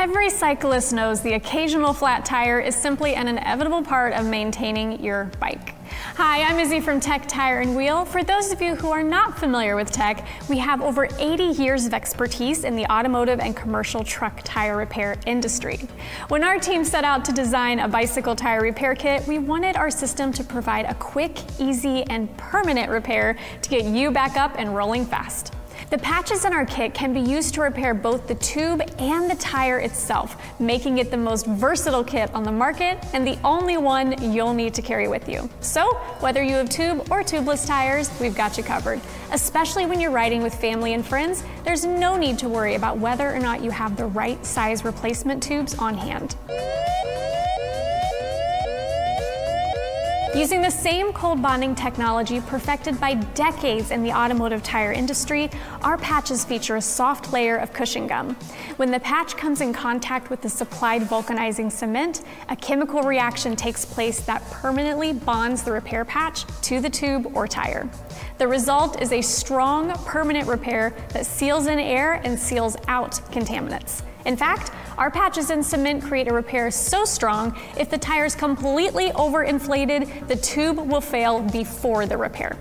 Every cyclist knows the occasional flat tire is simply an inevitable part of maintaining your bike. Hi, I'm Izzy from Tech Tire and Wheel. For those of you who are not familiar with Tech, we have over 80 years of expertise in the automotive and commercial truck tire repair industry. When our team set out to design a bicycle tire repair kit, we wanted our system to provide a quick, easy, and permanent repair to get you back up and rolling fast. The patches in our kit can be used to repair both the tube and the tire itself, making it the most versatile kit on the market and the only one you'll need to carry with you. So, whether you have tube or tubeless tires, we've got you covered. Especially when you're riding with family and friends, there's no need to worry about whether or not you have the right size replacement tubes on hand. Using the same cold bonding technology perfected by decades in the automotive tire industry, our patches feature a soft layer of cushion gum. When the patch comes in contact with the supplied vulcanizing cement, a chemical reaction takes place that permanently bonds the repair patch to the tube or tire. The result is a strong, permanent repair that seals in air and seals out contaminants. In fact, our patches in cement create a repair so strong, if the tire is completely overinflated, the tube will fail before the repair.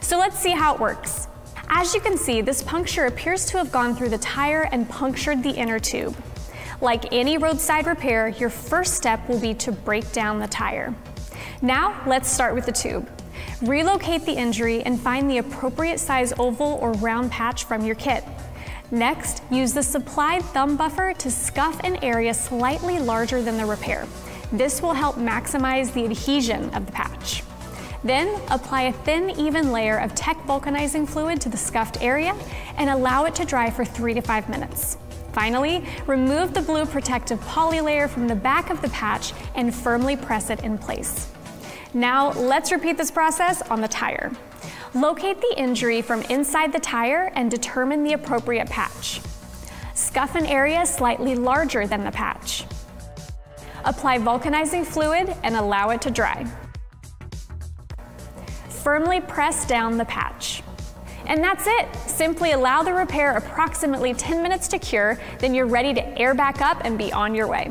So let's see how it works. As you can see, this puncture appears to have gone through the tire and punctured the inner tube. Like any roadside repair, your first step will be to break down the tire. Now, let's start with the tube. Relocate the injury and find the appropriate size oval or round patch from your kit. Next, use the supplied thumb buffer to scuff an area slightly larger than the repair. This will help maximize the adhesion of the patch. Then, apply a thin, even layer of TECH vulcanizing fluid to the scuffed area and allow it to dry for 3 to 5 minutes. Finally, remove the blue protective poly layer from the back of the patch and firmly press it in place. Now, let's repeat this process on the tire. Locate the injury from inside the tire and determine the appropriate patch. Scuff an area slightly larger than the patch. Apply vulcanizing fluid and allow it to dry. Firmly press down the patch. And that's it. Simply allow the repair approximately 10 minutes to cure, then you're ready to air back up and be on your way.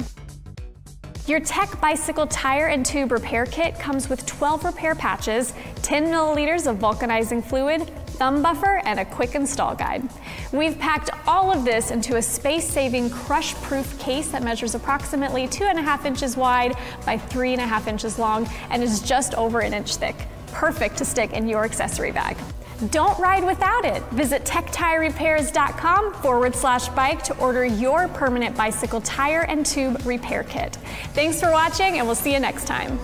Your Tech Bicycle Tire and Tube Repair Kit comes with 12 repair patches, 10 milliliters of vulcanizing fluid, thumb buffer, and a quick install guide. We've packed all of this into a space-saving, crush-proof case that measures approximately 2.5 inches wide by 3.5 inches long and is just over an inch thick. Perfect to stick in your accessory bag. Don't ride without it. Visit techtirerepairs.com/bike to order your permanent bicycle tire and tube repair kit. Thanks for watching, and we'll see you next time.